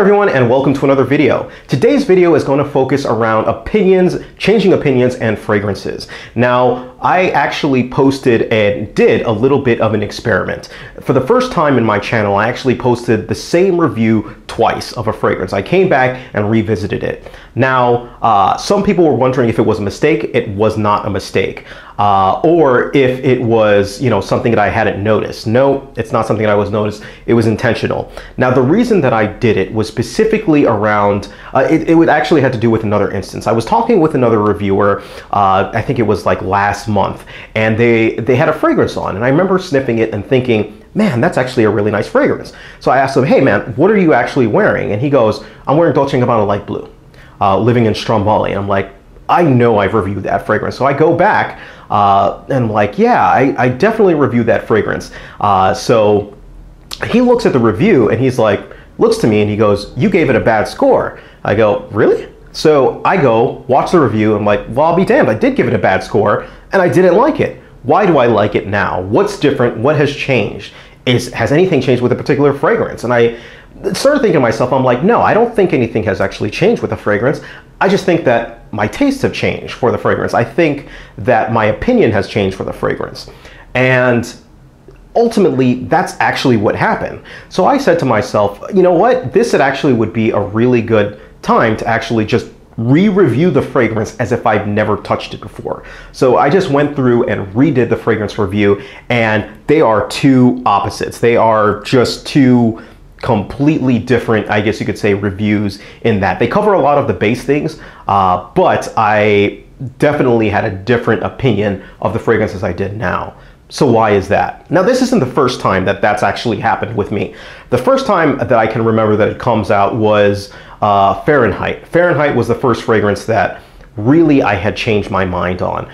Hello everyone and welcome to another video. Today's video is going to focus around opinions, changing opinions, and fragrances. Now, I actually posted and did a little bit of an experiment. For the first time in my channel, I actually posted the same review twice of a fragrance. I came back and revisited it. Now, some people were wondering if it was a mistake. It was not a mistake. Or if it was, something that I hadn't noticed. No, it's not something that I was noticed. It was intentional. Now, the reason that I did it was specifically around, it would actually had to do with another instance. I was talking with another reviewer, I think it was like last month, and they had a fragrance on, and I remember sniffing it and thinking, man, that's actually a really nice fragrance. So I asked him, hey man, what are you actually wearing? And he goes, I'm wearing Dolce & Gabbana Light Blue, Living in Stromboli. And I'm like, I know I've reviewed that fragrance. So I go back and I'm like, yeah, I definitely reviewed that fragrance. So he looks at the review and he's like, looks to me and he goes, you gave it a bad score. I go, really? So I go watch the review and I'm like, well, I'll be damned. I did give it a bad score and I didn't like it. Why do I like it now? What's different? What has changed? Has anything changed with a particular fragrance? And I started thinking to myself, I'm like, no, I don't think anything has actually changed with the fragrance. I just think that my tastes have changed for the fragrance. I think that my opinion has changed for the fragrance. And ultimately, that's actually what happened. So I said to myself, you know what? This actually would be a really good time to actually just re-review the fragrance as if I've never touched it before. So I just went through and redid the fragrance review, and they are two opposites. They are just two completely different, I guess you could say, reviews in that they cover a lot of the base things, but I definitely had a different opinion of the fragrance as I did now. So why is that? Now, this isn't the first time that that's actually happened with me. The first time that I can remember that it comes out was Fahrenheit. Fahrenheit was the first fragrance that really I had changed my mind on.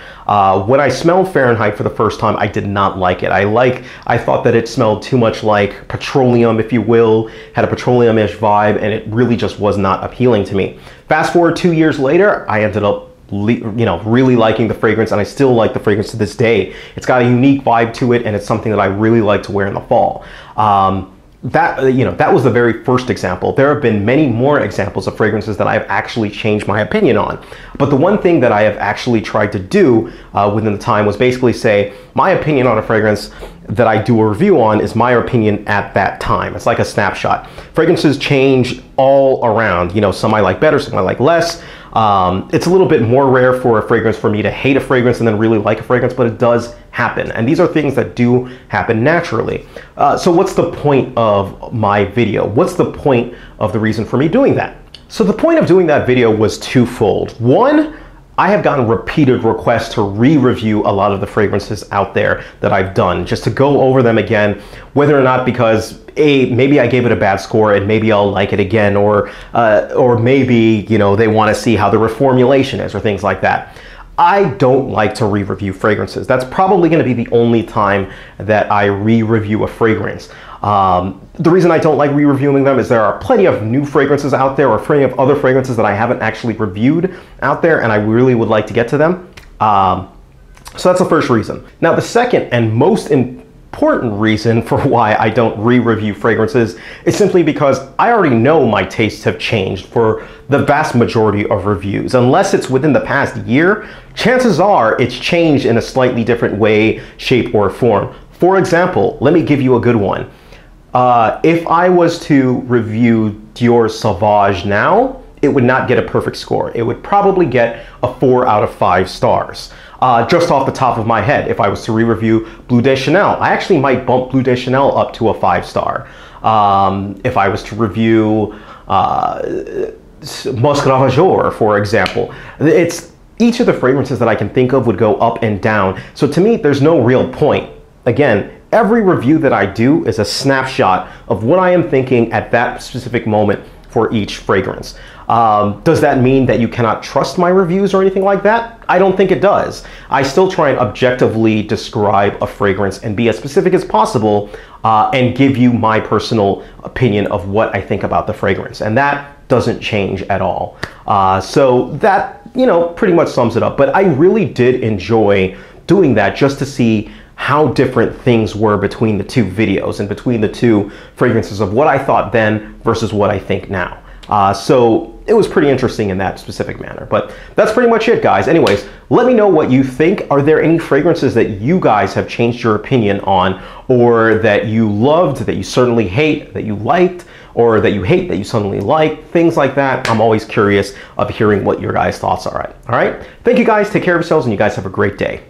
When I smelled Fahrenheit for the first time, I did not like it. I thought that it smelled too much like petroleum, if you will, had a petroleum-ish vibe, and it really just was not appealing to me. Fast forward 2 years later, I ended up really liking the fragrance, and I still like the fragrance to this day. It's got a unique vibe to it, and it's something that I really like to wear in the fall. That was the very first example. There have been many more examples of fragrances that I've actually changed my opinion on. But the one thing that I have actually tried to do within the time was basically say, my opinion on a fragrance that I do a review on is my opinion at that time. It's like a snapshot. Fragrances change all around. Some I like better, some I like less. It's a little bit more rare for a fragrance for me to hate a fragrance and then really like a fragrance, but it does happen. And these are things that do happen naturally. So what's the point of my video? What's the point of the reason for me doing that? So the point of doing that video was twofold. One, I have gotten repeated requests to re-review a lot of the fragrances out there that I've done, just to go over them again, whether or not because maybe I gave it a bad score and maybe I'll like it again, or maybe they want to see how the reformulation is or things like that. I don't like to re-review fragrances. That's probably going to be the only time that I re-review a fragrance. The reason I don't like re-reviewing them is there are plenty of new fragrances out there, or plenty of other fragrances that I haven't actually reviewed out there, and I really would like to get to them. So that's the first reason. Now, the second and most important reason for why I don't re-review fragrances is simply because I already know my tastes have changed for the vast majority of reviews. Unless it's within the past year, chances are it's changed in a slightly different way, shape, or form. For example, let me give you a good one. If I was to review Dior Sauvage now, it would not get a perfect score. It would probably get a 4 out of 5 stars. Just off the top of my head, if I was to re-review Bleu de Chanel, I actually might bump Bleu de Chanel up to a 5-star. If I was to review Musc Ravageur, for example, each of the fragrances that I can think of would go up and down. So to me, there's no real point. Again, every review that I do is a snapshot of what I am thinking at that specific moment for each fragrance. Does that mean that you cannot trust my reviews or anything like that? I don't think it does. I still try and objectively describe a fragrance and be as specific as possible and give you my personal opinion of what I think about the fragrance. And that doesn't change at all. So that, pretty much sums it up. But I really did enjoy doing that just to see how different things were between the two videos and between the two fragrances of what I thought then versus what I think now. So it was pretty interesting in that specific manner. But that's pretty much it, guys. Anyways, let me know what you think. Are there any fragrances that you guys have changed your opinion on, or that you loved, that you certainly hate, that you liked, or that you hate, that you suddenly like? Things like that. I'm always curious of hearing what your guys' thoughts are. All right? Thank you, guys. Take care of yourselves, and you guys have a great day.